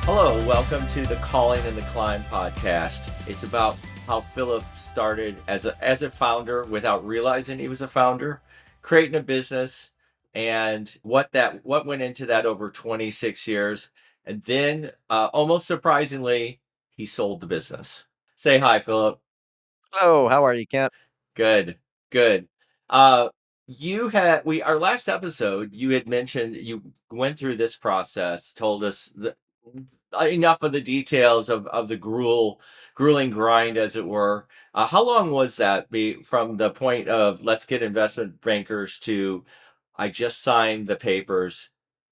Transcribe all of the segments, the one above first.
Hello, welcome to the Calling and the Climb podcast. It's about how Phillip started as a founder without realizing he was a founder, creating a business, and what went into that over 26 years. And then, almost surprisingly, he sold the business. Say hi, Phillip. Hello, how are you, Kent? Good, good. Uh, you had we our last episode. You had mentioned you went through this process, told us enough of the details of the grueling grind, as it were. How long was that? From the point of let's get investment bankers to I just signed the papers.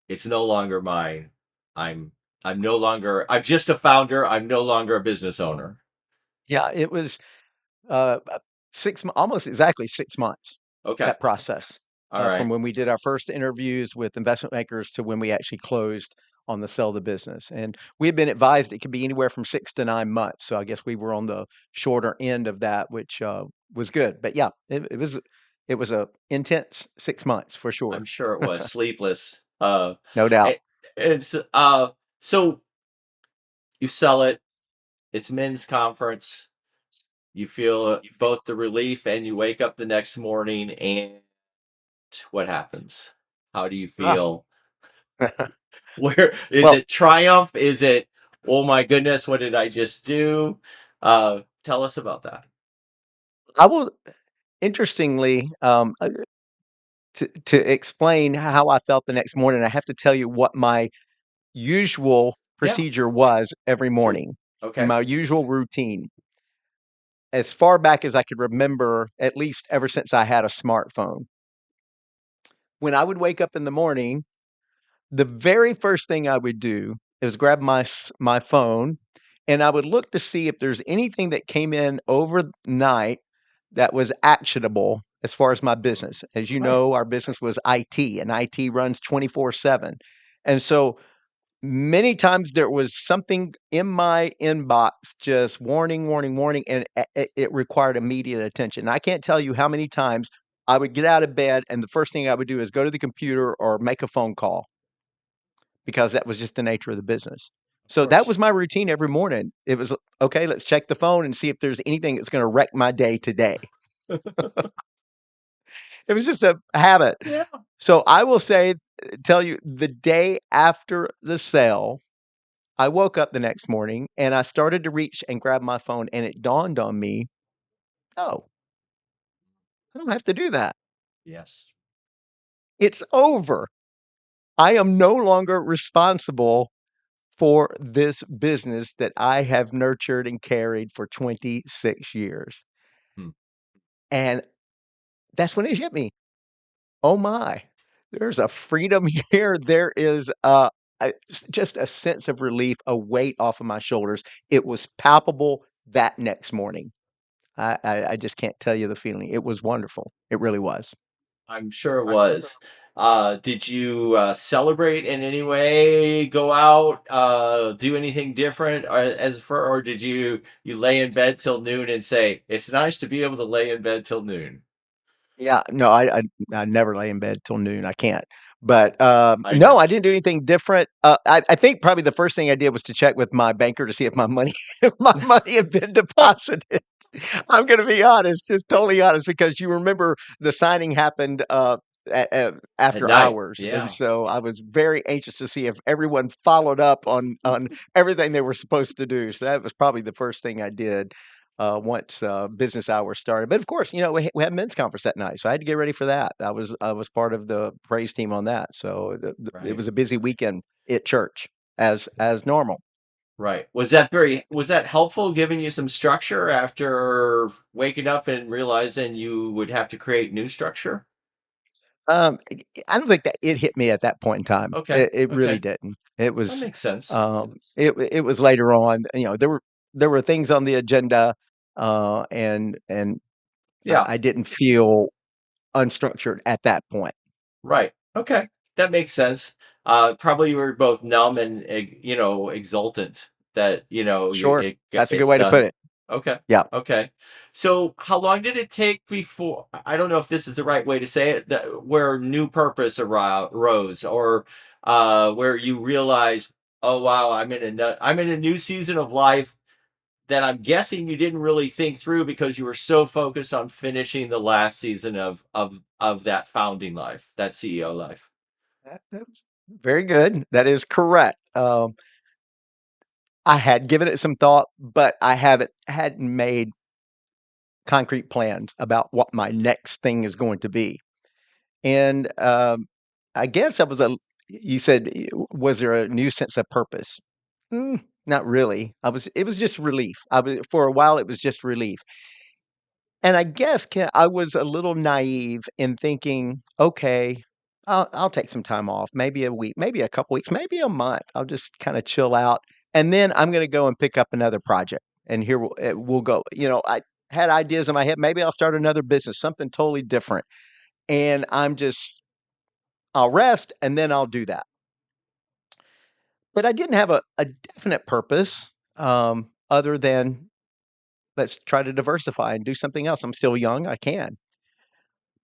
It's no longer mine. I'm I'm no longer. I'm just a founder. I'm no longer a business owner. Yeah, it was about almost exactly 6 months, Okay. that process, All from right. when we did our first interviews with investment bankers to when we actually closed on the sale of the business. And we had been advised it could be anywhere from 6 to 9 months. So I guess we were on the shorter end of that, which was good. But yeah, it was a intense 6 months for sure, I'm sure it was sleepless. no doubt. And it's so you sell it. It's men's conference. You feel both the relief, and you wake up the next morning, and what happens? How do you Ah. feel? Where is Well, it triumph? Is it, oh my goodness, what did I just do? Tell us about that. I will interestingly, to explain how I felt the next morning, I have to tell you what my usual Yeah, procedure was every shoot. morning, Okay. my usual routine, as far back as I could remember, at least ever since I had a smartphone. When I would wake up in the morning, the very first thing I would do is grab my phone, and I would look to see if there's anything that came in overnight that was actionable as far as my business. As you Right. know, our business was IT, and IT runs 24/7. And so many times there was something in my inbox just warning, warning, warning, and it required immediate attention. I can't tell you how many times I would get out of bed and the first thing I would do is go to the computer or make a phone call because that was just the nature of the business. Of So that course. was my routine every morning. It was okay, let's check the phone and see if there's anything that's going to wreck my day today. It was just a habit. Yeah. So I will say, tell you the day after the sale, I woke up the next morning and I started to reach and grab my phone, and it dawned on me, "Oh, I don't have to do that. Yes. It's over. I am no longer responsible for this business that I have nurtured and carried for 26 years." Hmm. And that's when it hit me. Oh my, there's a freedom here. There is just a sense of relief, a weight off of my shoulders. It was palpable that next morning. I just can't tell you the feeling. It was wonderful. It really was. I'm sure it was. Did you celebrate in any way? Go out, do anything different, or did you lay in bed till noon and say it's nice to be able to lay in bed till noon? Yeah, no, I never lay in bed till noon. I can't. But I no, know. I didn't do anything different. I think probably the first thing I did was to check with my banker to see if my money if my money had been deposited. I'm going to be honest, just totally honest, because you remember the signing happened At after night, hours, and yeah, so I was very anxious to see if everyone followed up on everything they were supposed to do. So that was probably the first thing I did once business hours started. But of course, we had men's conference that night, so I had to get ready for that. I was part of the praise team on that, so it right, was a busy weekend at church as normal. right. Was that helpful, giving you some structure after waking up and realizing you would have to create new structure? I don't think that it hit me at that point in time. Okay, It really okay, didn't. It that was, makes sense. it was later on. There were things on the agenda, and I, Yeah. I didn't feel unstructured at that point. Right. Okay. That makes sense. Probably you were both numb and exultant that Sure, that's a good it's way to put done. it. Okay. Yeah. Okay. So how long did it take before? I don't know if this is the right way to say it. That where new purpose arose, or where you realized. Oh wow, I'm in a new season of life that I'm guessing you didn't really think through because you were so focused on finishing the last season of that founding life, that CEO life. That's very good. That is correct. I had given it some thought, but I hadn't made concrete plans about what my next thing is going to be. And I guess I was a. You said, was there a new sense of purpose? Not really. I was. It was just relief. I was for a while. It was just relief. And I guess I was a little naive in thinking, okay, I'll take some time off, maybe a week, maybe a couple weeks, maybe a month. I'll just kind of chill out, and then I'm going to go and pick up another project. And here we'll go. I had ideas in my head. Maybe I'll start another business, something totally different. And I'll rest, and then I'll do that. But I didn't have a definite purpose other than let's try to diversify and do something else. I'm still young. I can.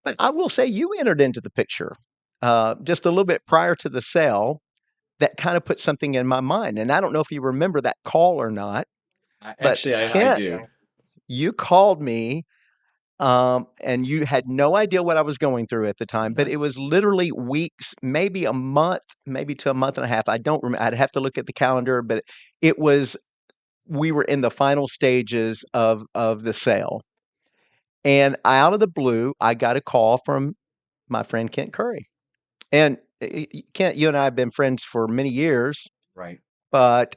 But I will say you entered into the picture, just a little bit prior to the sale that kinda put something in my mind, and I don't know if you remember that call or not, but I Kent, do. you called me, and you had no idea what I was going through at the time, but it None. was literally weeks, maybe a month, maybe to a month and a half. I don't remember. I'd have to look at the calendar, but it was we were in the final stages of the sale, and out of the blue, I got a call from my friend Kent Curry. And, Kent, you and I have been friends for many years, Right. but,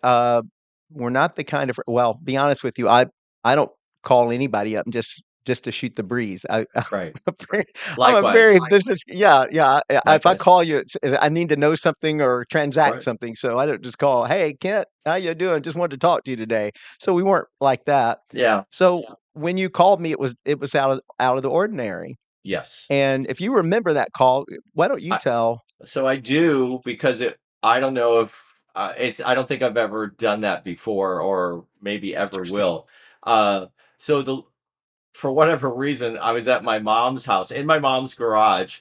we're not the kind of well, be honest with you, I don't call anybody up just to shoot the breeze. I'm Right. a very I'm a very Likewise. business yeah, yeah, if I Likewise. call you, I need to know something or transact Right. something, so I don't just call, "Hey, Kent, how you doing? Just wanted to talk to you today." So we weren't like that. Yeah. So when you called me, it was out of the ordinary, Yes. and if you remember that call, why don't you I tell. So I do because I don't know if I don't think I've ever done that before or maybe ever Interesting. will. So the For whatever reason, I was at my mom's house in my mom's garage.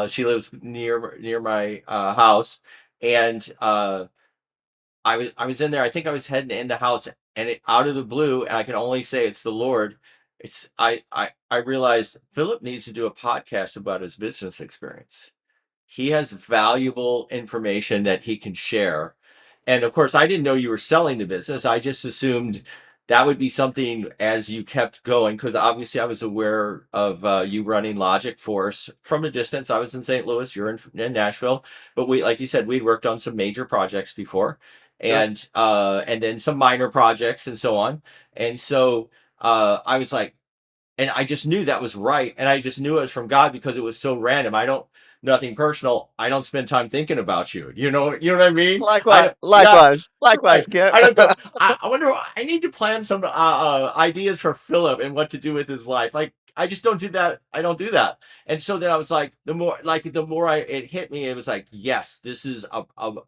She lives near my house, and I was in there. I think I was heading in the house, and out of the blue, and I can only say it's the Lord. I realized Philip needs to do a podcast about his business experience. He has valuable information that he can share. And of course, I didn't know you were selling the business. I just assumed that would be something as you kept going, because obviously I was aware of you running Logic Force from a distance. I was in St. Louis, you're in Nashville, but we, like you said, we'd worked on some major projects before, Sure. and then some minor projects and so on. And so I was like, and I just knew that was right, and I just knew it was from God because it was so random. I don't Nothing personal. I don't spend time thinking about you. You know what I mean? I Likewise, don't, yeah, likewise, likewise, right. Kip. I don't go. I wonder. I need to plan some ideas for Philip and what to do with his life. Like I just don't do that. I don't do that. And so then I was like, the more it hit me, it was like, yes, this is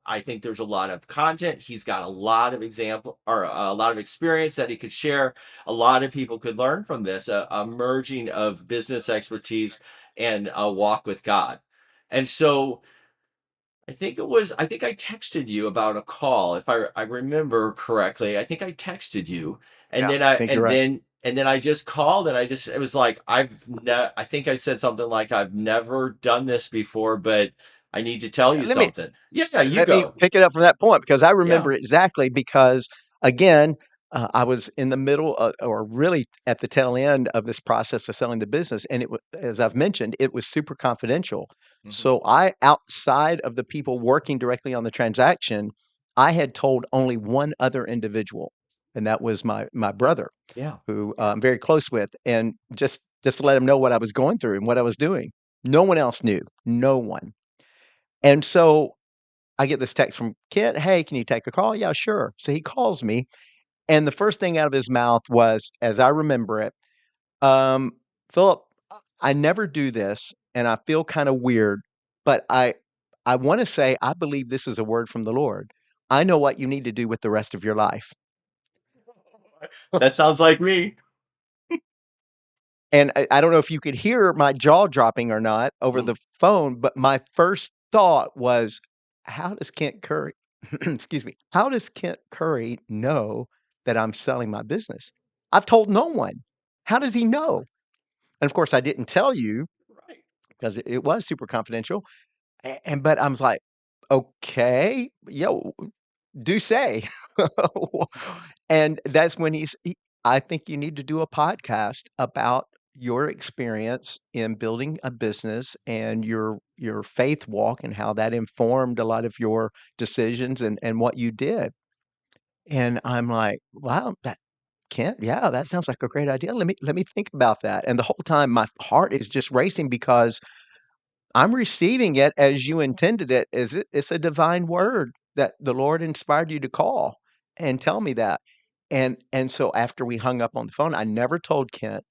I think there's a lot of content. He's got a lot of example or a lot of experience that he could share. A lot of people could learn from this. A merging of business expertise and a walk with God. And so I think I texted you about a call, if I remember correctly. I think I texted you, and Yeah, then I think you're right. I just called, and it was like I think I said something like I've never done this before, but I need to tell you Let me something. Yeah, you let me go. pick it up from that point because I Yeah, remember exactly because, again, I was in the middle or really at the tail end of this process of selling the business, and as I've mentioned, it was super confidential. hmm, So I outside of the people working directly on the transaction, I had told only one other individual, and that was my brother, yeah, who I'm very close with, and just to let him know what I was going through and what I was doing. No one else knew, no one. And so I get this text from Kent, "Hey, can you take a call?" "Yeah, sure." So he calls me, and the first thing out of his mouth was, as I remember it, um, "Philip, I never do this, and I feel kinda weird, but I wanna say I believe this is a word from the Lord. I know what you need to do with the rest of your life." that sounds like me. And I don't know if you could hear my jaw dropping or not over Mm. the phone, but my first thought was, "How does Kent Curry?" excuse me, how does Kent Curry know that I'm selling my business? I've told no one. How does he know? And of course, I didn't tell you Right. because it was super confidential. And but I was like, okay, yo, do say. And that's when I think you need to do a podcast about your experience in building a business and your faith walk and how that informed a lot of your decisions and what you did. And I'm like, wow, that Kent, yeah, that sounds like a great idea. Let me think about that. And the whole time my heart is just racing because I'm receiving it as you intended it. It's a divine word that the Lord inspired you to call and tell me that. And so after we hung up on the phone, I never told Kent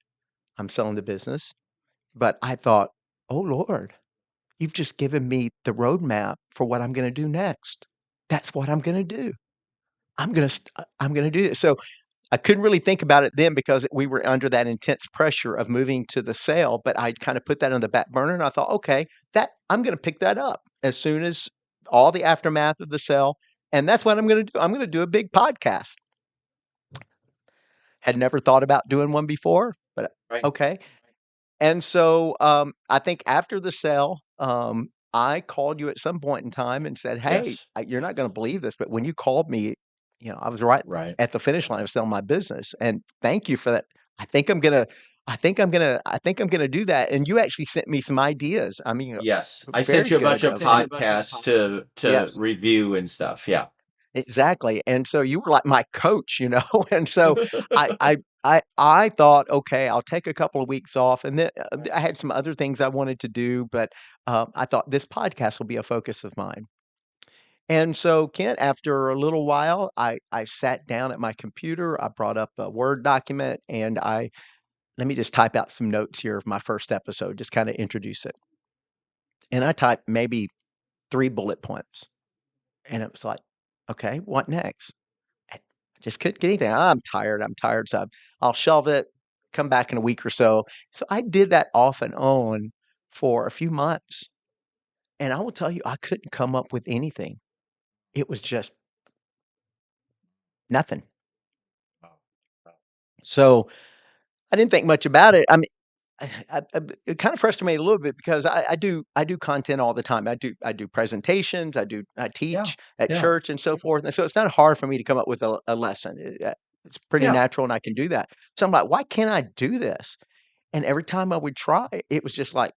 I'm selling the business, but I thought, "Oh Lord, you've just given me the roadmap for what I'm gonna do next. That's what I'm gonna do. I'm gonna do this." So I couldn't really think about it then because we were under that intense pressure of moving to the sale, but I kind of put that on the back burner and I thought, okay, that I'm going to pick that up as soon as all the aftermath of the sale. And that's what I'm going to do. I'm going to do a big podcast. Had never thought about doing one before, but Right. okay. And so, I think after the sale, I called you at some point in time and said, "Hey, Yes. you're not gonna believe this, but when you called me, I was right Right. at the finish line of selling my business, and thank you for that. I think I think I'm gonna do that." And you actually sent me some ideas. I mean, Yes. I sent very you a bunch good. of podcasts to Yes. review and stuff. Yeah. Exactly, and so you were like my coach, and so I I I thought, "Okay, I'll take a couple of weeks off," and then, I had some other things I wanted to do, but, I thought this podcast will be a focus of mine. And so, Kent, after a little while, I sat down at my computer, I brought up a Word document, and I let me just type out some notes here of my first episode, just kinda introduce it. And I typed maybe 3 bullet points, and it was like, "Okay, what next?" I just couldn't get anything. I'm tired, so I'll shelve it, come back in a week or so. So I did that off and on for a few months, and I will tell you, I couldn't come up with anything. It was just nothing. Wow. Wow. So I didn't think much about it. I mean, it kind of frustrated me a little bit because I do content all the time. I do presentations. I Yeah. teach at Yeah. church and so forth. And so it's not hard for me to come up with a lesson. It's pretty Yeah. natural, and I can do that. So I'm like, why can't I do this? And every time I would try, it was just like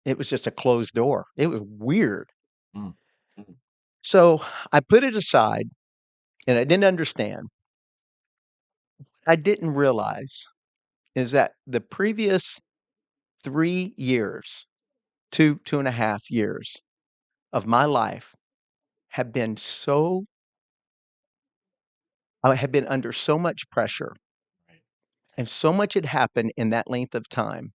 it was just a closed door. It was weird. Mm. Mm. So I put it aside, and I didn't understand. I didn't realize is that the previous 3 years, 2.5 years of my life have been so I had been under so much pressure, Right. and so much had happened in that length of time.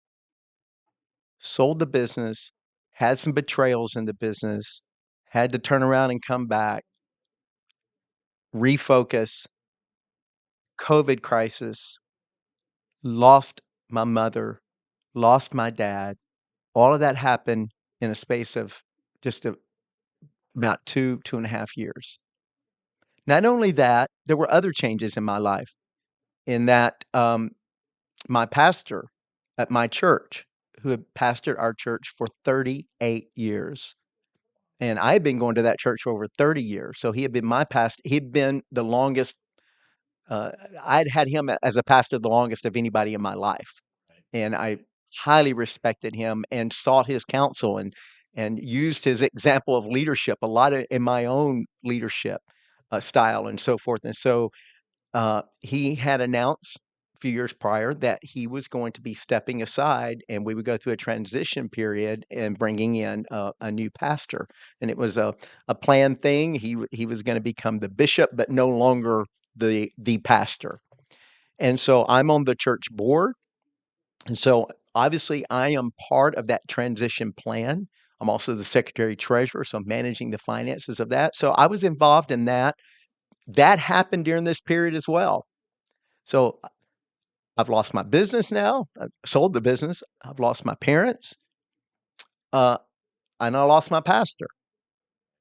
Sold the business, had some betrayals in the business, had to turn around and come back, refocus, COVID crisis, lost my mother, lost my dad. All of that happened in a space of just about 2.5 years. Not only that, there were other changes in my life in that my pastor at my church, who had pastored our church for 38 years, and I had been going to that church for over 30 years. So he had been my pastor. He'd been the longest. Uh, I'd had him as a pastor the longest of anybody in my life, Right. and I highly respected him and sought his counsel and used his example of leadership a lot in my own leadership style and so forth. And so he had announced a few years prior that he was going to be stepping aside, and we would go through a transition period and bringing in a new pastor. And it was a planned thing. He was going to become the bishop, but no longer the pastor. And so I'm on the church board, and so obviously I am part of that transition plan. I'm also the secretary treasurer, so I'm managing the finances of that. So I was involved in that. That happened during this period as well. So I've lost my business now. I've sold the business. I've lost my parents, uh, and I lost my pastor.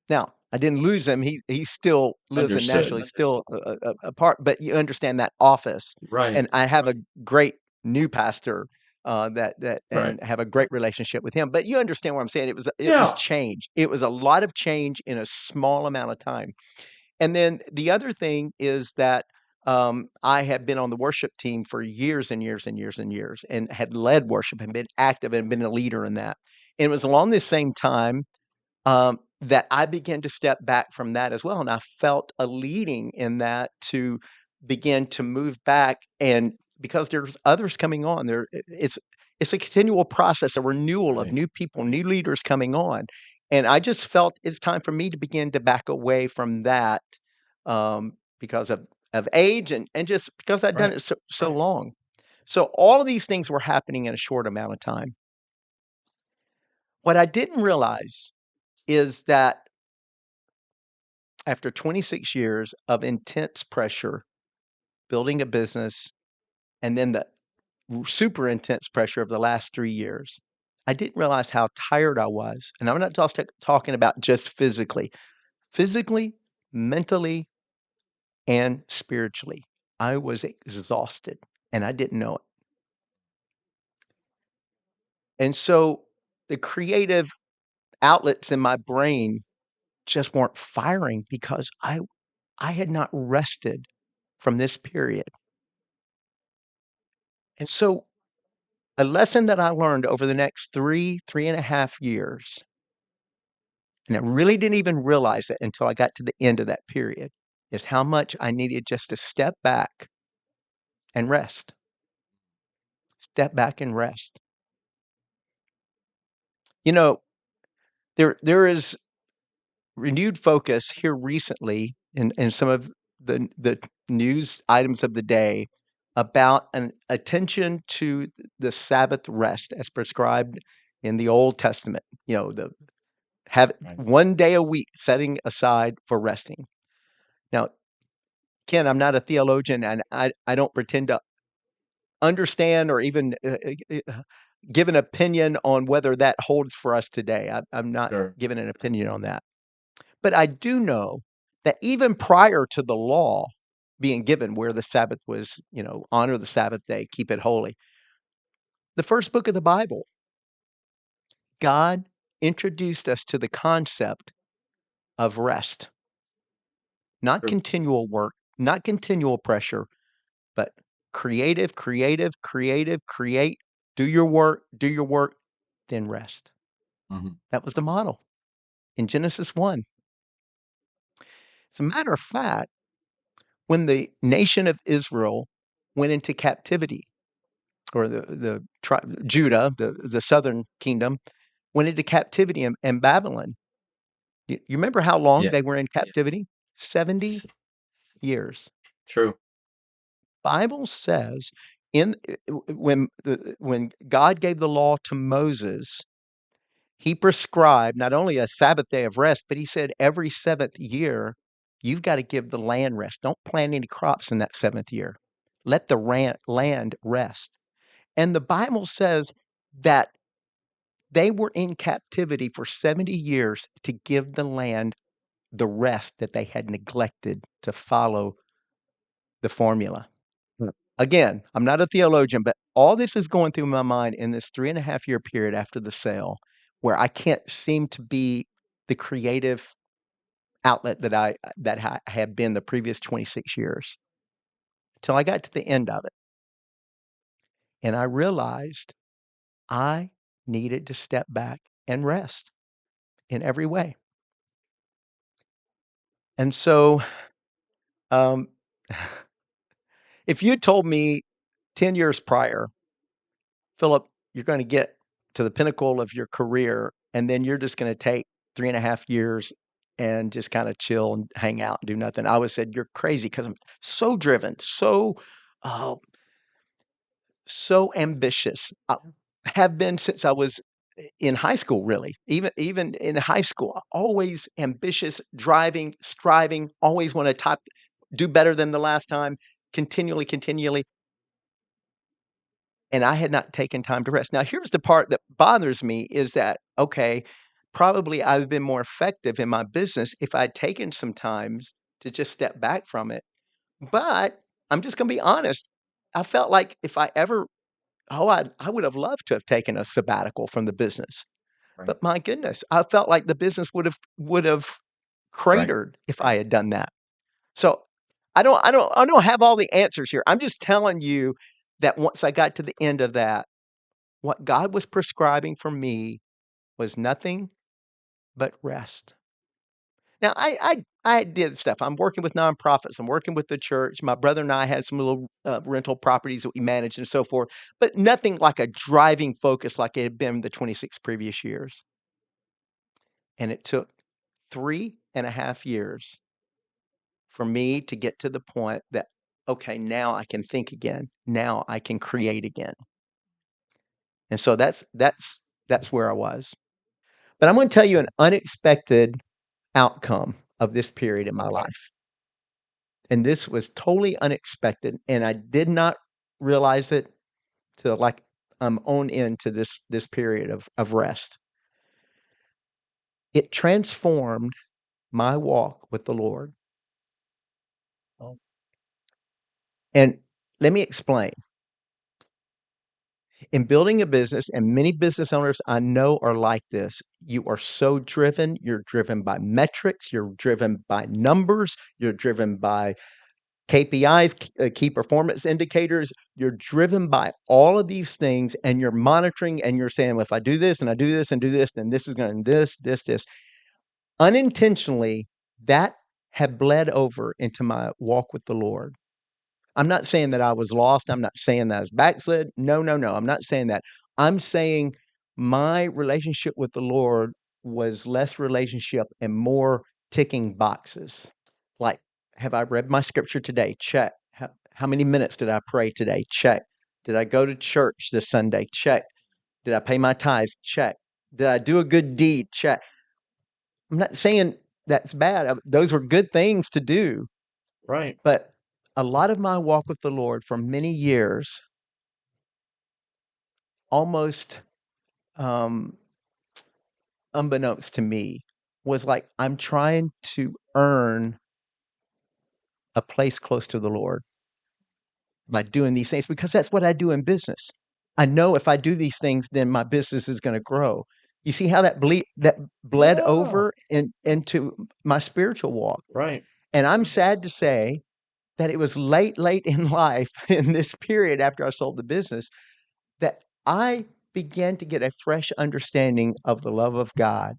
Now, I didn't lose him. He still lives in Nashville. Understood. He's still a part, but you understand that office. Right. And I have a great new pastor that Right. and have a great relationship with him. But you understand what I'm saying? It was Yeah. change. It was a lot of change in a small amount of time. And then the other thing is that I had been on the worship team for years and years and years and years, and had led worship and been active and been a leader in that. And it was along this same time that I began to step back from that as well, and I felt a leading in that to begin to move back, and because there's others coming on, it's a continual process, a renewal of Right. new people, new leaders coming on, and I just felt it's time for me to begin to back away from that, because of age and just because I'd done Right. it so long. So all of these things were happening in a short amount of time. What I didn't realize is that after 26 years of intense pressure, building a business, and then the super intense pressure of the last 3 years, I didn't realize how tired I was, and I'm not just talking about just physically, mentally, and spiritually. I was exhausted, and I didn't know it. And so the creative outlets in my brain just weren't firing because I had not rested from this period. And so a lesson that I learned over the next 3.5 years, and I really didn't even realize it until I got to the end of that period, is how much I needed just to step back and rest. Step back and rest. You know, there is renewed focus here recently in some of the news items of the day about an attention to the Sabbath rest as prescribed in the Old Testament. The have Right. 1 day a week setting aside for resting. Now, Ken, I'm not a theologian, and I don't pretend to understand or even, give an opinion on whether that holds for us today. I'm not Sure. giving an opinion on that. But I do know that even prior to the law being given where the Sabbath was, honor the Sabbath day, keep it holy, the first book of the Bible, God introduced us to the concept of rest. Not True. continual work, not continual pressure, but creative, creative, creative, create, do your work, then rest. Mhm. That was the model in Genesis 1. As a matter of fact, when the nation of Israel went into captivity, or Judah, the southern kingdom, went into captivity in Babylon. You remember how long Yeah. they were in captivity? 70 S years. True. Bible says in when God gave the law to Moses, he prescribed not only a Sabbath day of rest, but he said every seventh year, you've got to give the land rest. Don't plant any crops in that seventh year. Let the land rest. And the Bible says that they were in captivity for 70 years to give the land the rest that they had neglected to follow the formula. Again, I'm not a theologian, but all this is going through my mind in this 3.5 year period after the sale, where I can't seem to be the creative outlet that I have been the previous 26 years, till I got to the end of it, and I realized I needed to step back and rest in every way. And so, um, if you told me 10 years prior, Philip, you're gonna get to the pinnacle of your career, and then you're just gonna take 3.5 years and just kinda chill and hang out and do nothing. I would've said, "You're crazy," because 'cause I'm so driven, uh, so ambitious. I have been since I was in high school, really. Even in high school, always ambitious, driving, striving, always wanna do better than the last time, continually, continually. And I had not taken time to rest. Now, here's the part that bothers me is that, okay, probably I'd have been more effective in my business if I'd taken some times to just step back from it. But I'm just gonna be honest, I felt like if I ever I would have loved to have taken a sabbatical from the business. Right. But my goodness, I felt like the business would have Right. cratered if I Right. had done that. So I don't have all the answers here. I'm just telling you that once I got to the end of that, what God was prescribing for me was nothing but rest. Now I did stuff. I'm working with nonprofits. I'm working with the church. My brother and I had some little rental properties that we managed and so forth, but nothing like a driving focus like it had been the 26 previous years. And it took 3.5 years for me to get to the point that, okay, now I can think again. Now I can create again. And so that's where I was. But I'm going to tell you an unexpected outcome of this period in my Okay. life. And this was totally unexpected, and I did not realize it till like I'm on into this period of rest. It transformed my walk with the Lord. Oh, And let me explain. In building a business, and many business owners I know are like this, you are so driven. You're driven by metrics, you're driven by numbers, you're driven by KPIs, key performance indicators. You're driven by all of these things and you're monitoring and you're saying, well, if I do this and I do this and do this, then this is going to this. Unintentionally, that had bled over into my walk with the Lord. I'm not saying that I was lost. I'm not saying that I was backslid. No, no, no. I'm not saying that. I'm saying my relationship with the Lord was less relationship and more ticking boxes. Like, have I read my scripture today? Check. How many minutes did I pray today? Check. Did I go to church this Sunday? Check. Did I pay my tithes? Check. Did I do a good deed? Check. I'm not saying that's bad. Those were good things to do. right. But a lot of my walk with the Lord for many years, almost um, unbeknownst to me, was like I'm trying to earn a place close to the Lord by doing these things because that's what I do in business. I know if I do these things, then my business is going to grow. You see how that bled Yeah. over into my spiritual walk. Right. And I'm sad to say that it was late in life in this period after I sold the business that I began to get a fresh understanding of the love of God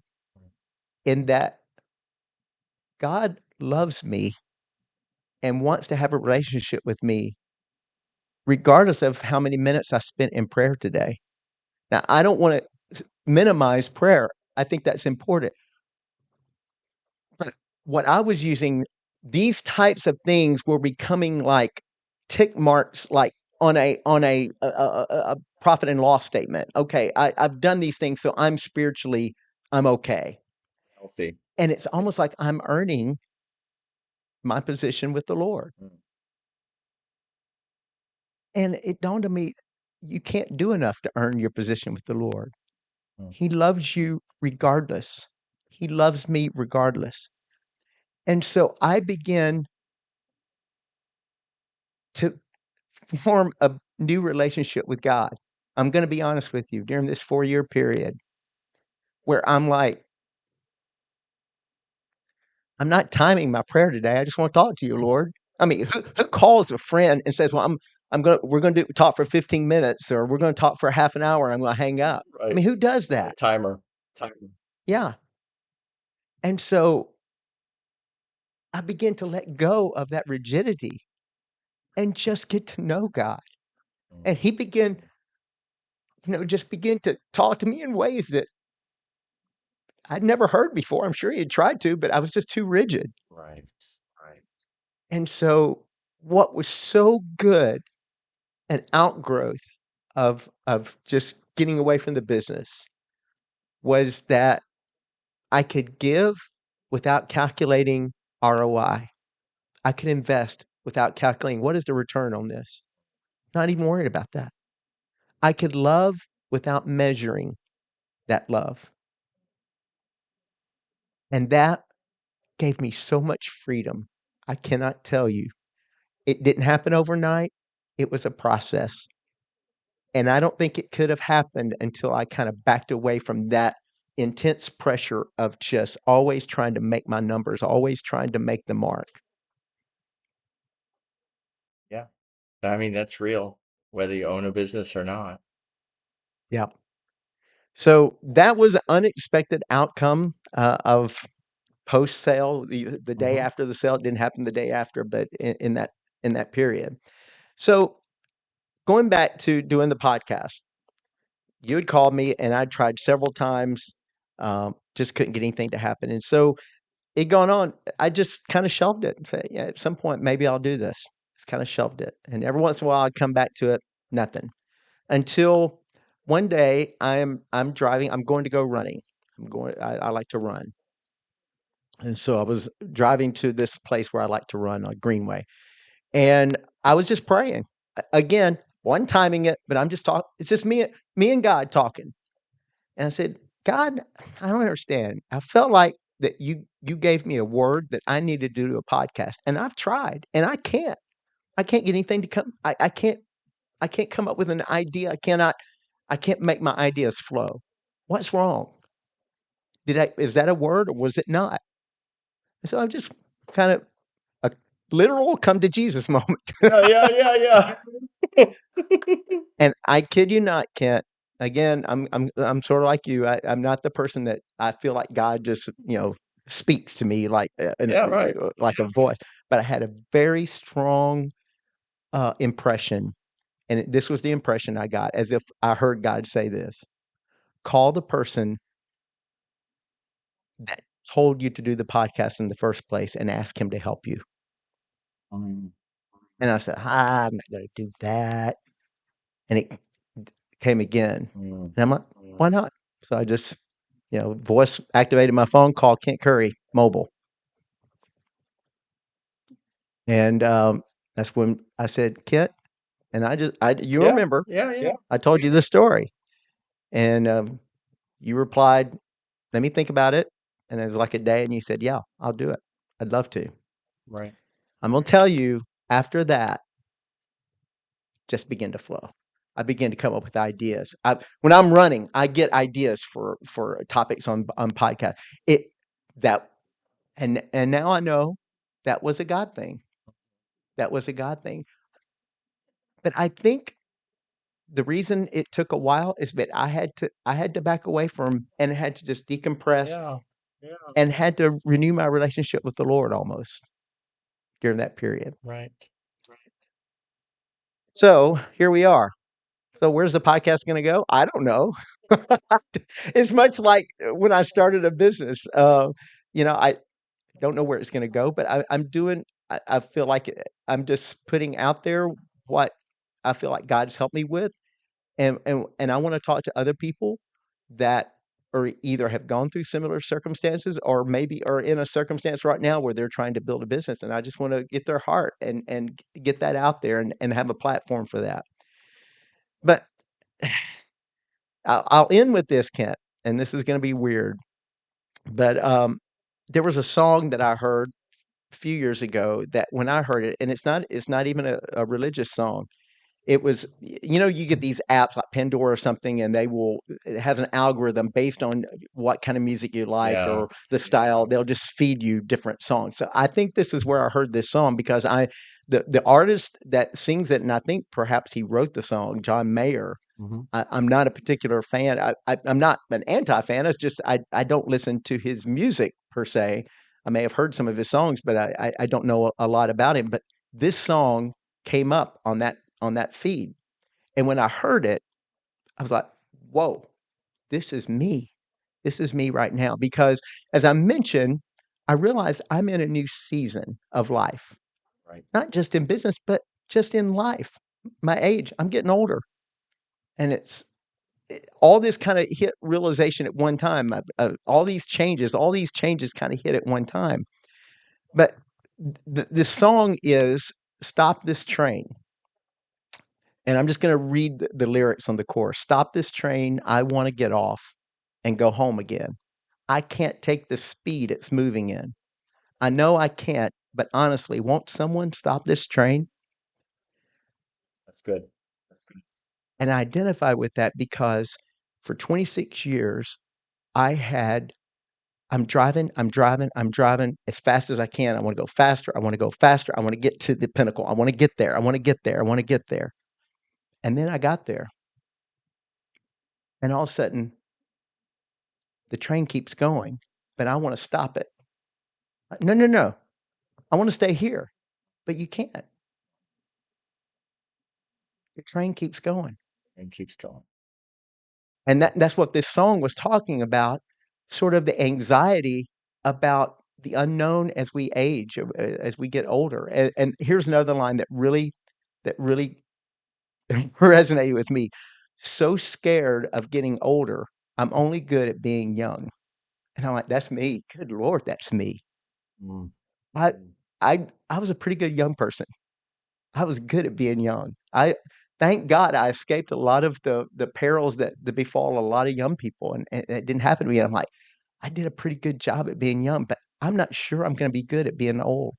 in that God loves me and wants to have a relationship with me, regardless of how many minutes I spent in prayer today. Now, I don't want to minimize prayer. I think that's important. But what I was using, these types of things were becoming like tick marks, like on a profit and loss statement. Okay, I've done these things, so I'm okay. Healthy. And it's almost like I'm earning my position with the Lord. Mm, And it dawned on me, you can't do enough to earn your position with the Lord. mm. He loves you regardless. He loves me regardless. And so I began to form a new relationship with God. I'm going to be honest with you during this 4-year period where I'm like, I'm not timing my prayer today. I just want to talk to you, Lord. I mean, who calls a friend and says, "Well, we're going to talk for 15 minutes, or we're going to talk for half an hour. And I'm going to hang up." I Right. mean, who does that? Right. Timer. Timer. Yeah. And so I began to let go of that rigidity and just get to know God. Mm, And He began, just begin to talk to me in ways that I'd never heard before. I'm sure He had tried to, but I was just too rigid. right. Right. And so, what was so good an outgrowth of just getting away from the business was that I could give without calculating ROI. I could invest without calculating what is the return on this. Not even worried about that. I could love without measuring that love. And that gave me so much freedom. I cannot tell you. It didn't happen overnight. It was a process. And I don't think it could have happened until I kind of backed away from that intense pressure of just always trying to make my numbers, always trying to make the mark. Yeah. I mean, that's real, whether you own a business or not. Yeah. So that was an unexpected outcome of post sale. The day Mhm. after the sale, it didn't happen the day after, but in that period. So going back to doing the podcast, you had called me and I tried several times, just couldn't get anything to happen. And so it gone on. I just kind of shelved it and said, yeah, at some point maybe I'll do this. Just kind of shelved it, and every once in a while I'd come back to it. Nothing until one day I'm driving. I'm going to go running. I like to run, and so I was driving to this place where I like to run, a greenway, and I was just praying. Again, one timing it, but I'm just talking. It's just me and God talking. And I said, God, I don't understand. I felt like that you gave me a word that I needed to do a podcast, and I've tried, and I can't. I can't get anything to come. I can't come up with an idea. I can't make my ideas flow. What's wrong? Is that a word or was it not? And so I'm just kind of a literal come to Jesus moment. Yeah, yeah, yeah, yeah. And I kid you not, Kent. Again, I'm sort of like you. I'm not the person that I feel like God just speaks to me like Yeah, right. like a voice. But I had a very strong impression, and this was the impression I got, as if I heard God say this: "Call the person that told you to do the podcast in the first place, and ask him to help you." Mm, And I said, I'm not going to do that. And it came again, mm. and I'm like, why not? So I just voice activated my phone, called Kent Curry mobile. And that's when I said, Kent, and you Yeah, remember, yeah, yeah. I told you this story. And you replied, let me think about it. And it was like a day, and you said, yeah, I'll do it. I'd love to. Right. I'm going to tell you, after that, just begin to flow. I begin to come up with ideas. When I'm running, I get ideas for topics on podcast. It that and now I know that was a God thing. That was a God thing. But I think the reason it took a while is that I had to back away from and had to just decompress Yeah, and had to renew my relationship with the Lord almost during that period. right. So here we are. So where's the podcast going to go? I don't know. It's much like when I started a business. I don't know where it's going to go, but I'm doing. I feel like I'm just putting out there what I feel like God's helped me with, and I want to talk to other people that or either have gone through similar circumstances or maybe are in a circumstance right now where they're trying to build a business, and I just want to get their heart and get that out there and have a platform for that. But I'll end with this, Kent, and this is going to be weird, but there was a song that I heard a few years ago that when I heard it, and it's not even a religious song. It was, you get these apps like Pandora or something, and it has an algorithm based on what kind of music you like Yeah. or the style. They'll just feed you different songs. So I think this is where I heard this song because the artist that sings it, and I think perhaps he wrote the song, John Mayer. Mhm. I'm not a particular fan. I'm not an anti-fan. It's just I don't listen to his music per se. I may have heard some of his songs, but I don't know a lot about him. But this song came up on that feed, and when I heard it, I was like, "Whoa, this is me. This is me right now." Because as I mentioned, I realized I'm in a new season of life, Right. not just in business, but just in life. My age, I'm getting older, and all this kind of hit realization at one time. All these changes kind of hit at one time. But the song is "Stop This Train," and I'm just going to read the lyrics on the chorus. "Stop this train. I want to get off and go home again. I can't take the speed it's moving in. I know I can't, but honestly, won't someone stop this train? That's good. And I identify with that because for 26 years, I had I'm driving as fast as I can. I wanna go faster, I wanna go faster, I wanna get to the pinnacle, I wanna get there, I wanna get there, I wanna get there. And then I got there, and all of a sudden, the train keeps going, but I wanna stop it. No, no, no, I wanna stay here, but you can't. The train keeps going. And keeps going. And that's what this song was talking about, sort of the anxiety about the unknown as we age, as we get older. And here's another line that really resonated with me. "So scared of getting older, I'm only good at being young." And I'm like, "That's me. Good lord, that's me." Mm. I I was a pretty good young person. I was good at being young. I thank God I escaped a lot of the perils that befall a lot of young people, and it didn't happen to me. And I'm like, I did a pretty good job at being young, but I'm not sure I'm gonna be good at being old.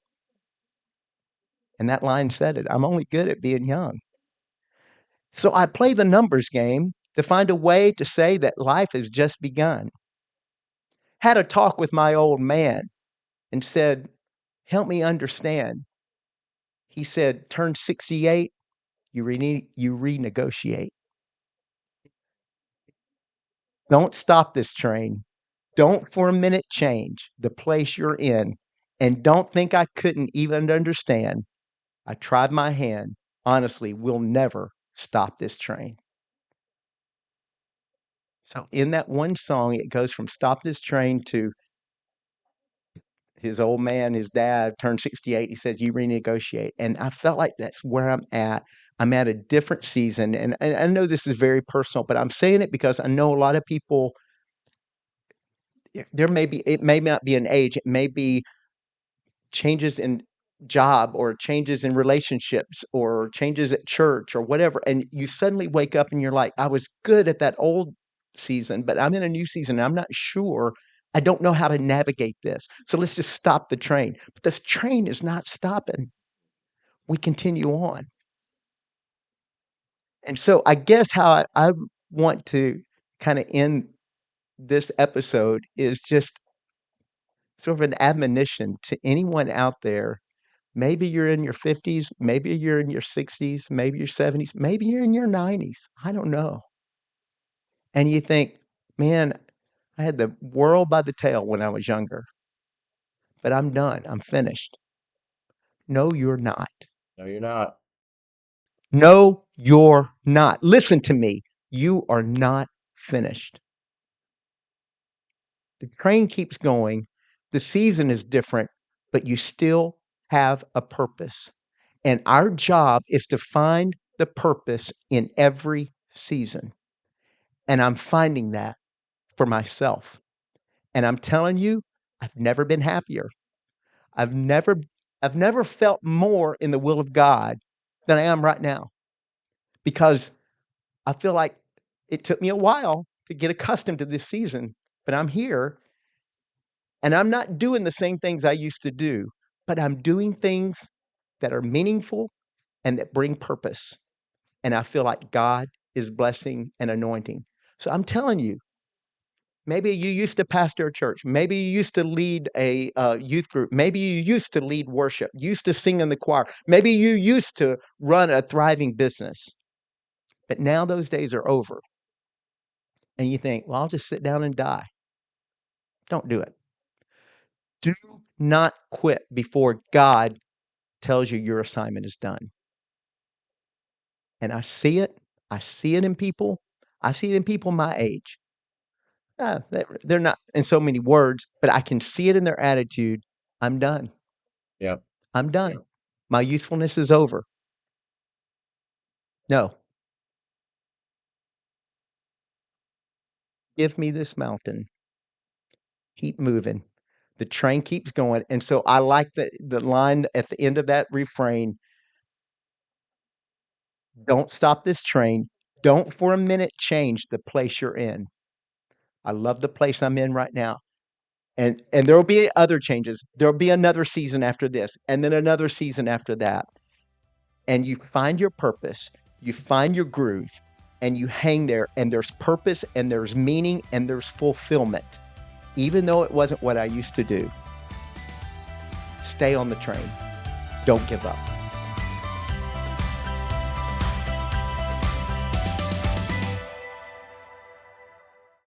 And that line said it. I'm only good at being young. So I play the numbers game to find a way to say that life has just begun. Had a talk with my old man and said, "Help me understand." He said, "Turn 68, you renegotiate. Don't stop this train. Don't for a minute change the place you're in, and don't think I couldn't even understand. I tried my hand. Honestly, we'll never stop this train." So in that one song, it goes from "Stop this train" to his old man, his dad turned 68. He says, "You renegotiate." And I felt like that's where I'm at. I'm at a different season. And I know this is very personal, but I'm saying it because I know a lot of people, there may be, it may not be an age, it may be changes in job or changes in relationships or changes at church or whatever, and you suddenly wake up and you're like, I was good at that old season, but I'm in a new season and I'm not sure, I don't know how to navigate this, so let's just stop the train. But this train is not stopping. We continue on. And so I guess how I want to kind of end this episode is just sort of an admonition to anyone out there. Maybe you're in your 50s, maybe you're in your 60s, maybe your 70s, maybe you're in your 90s. I don't know. And you think, man, I had the world by the tail when I was younger, but I'm done. I'm finished. No, you're not. No, you're not. No, you're not. Listen to me. You are not finished. The train keeps going. The season is different, but you still have a purpose. And our job is to find the purpose in every season. And I'm finding that for myself. And I'm telling you, I've never been happier. I've never I've never felt more in the will of God than I am right now because I feel like it took me a while to get accustomed to this season, but I'm here and I'm not doing the same things I used to do, but I'm doing things that are meaningful and that bring purpose. And I feel like God is blessing and anointing. So I'm telling you, maybe you used to pastor a church. Maybe you used to lead a youth group. Maybe you used to lead worship, used to sing in the choir. Maybe you used to run a thriving business. But now those days are over. And you think, well, I'll just sit down and die. Don't do it. Do not quit before God tells you your assignment is done. And I see it. I see it in people. I see it in people my age. They're not in so many words, but I can see it in their attitude. I'm done. Yep. I'm done. My usefulness is over. No, give me this mountain. Keep moving. The train keeps going. And so I like the line at the end of that refrain. Don't stop this train. Don't for a minute change the place you're in. I love the place I'm in right now. And there will be other changes. There'll be another season after this, and then another season after that. And you find your purpose, you find your groove, and you hang there, and there's purpose, and there's meaning, and there's fulfillment. Even though it wasn't what I used to do, stay on the train. Don't give up.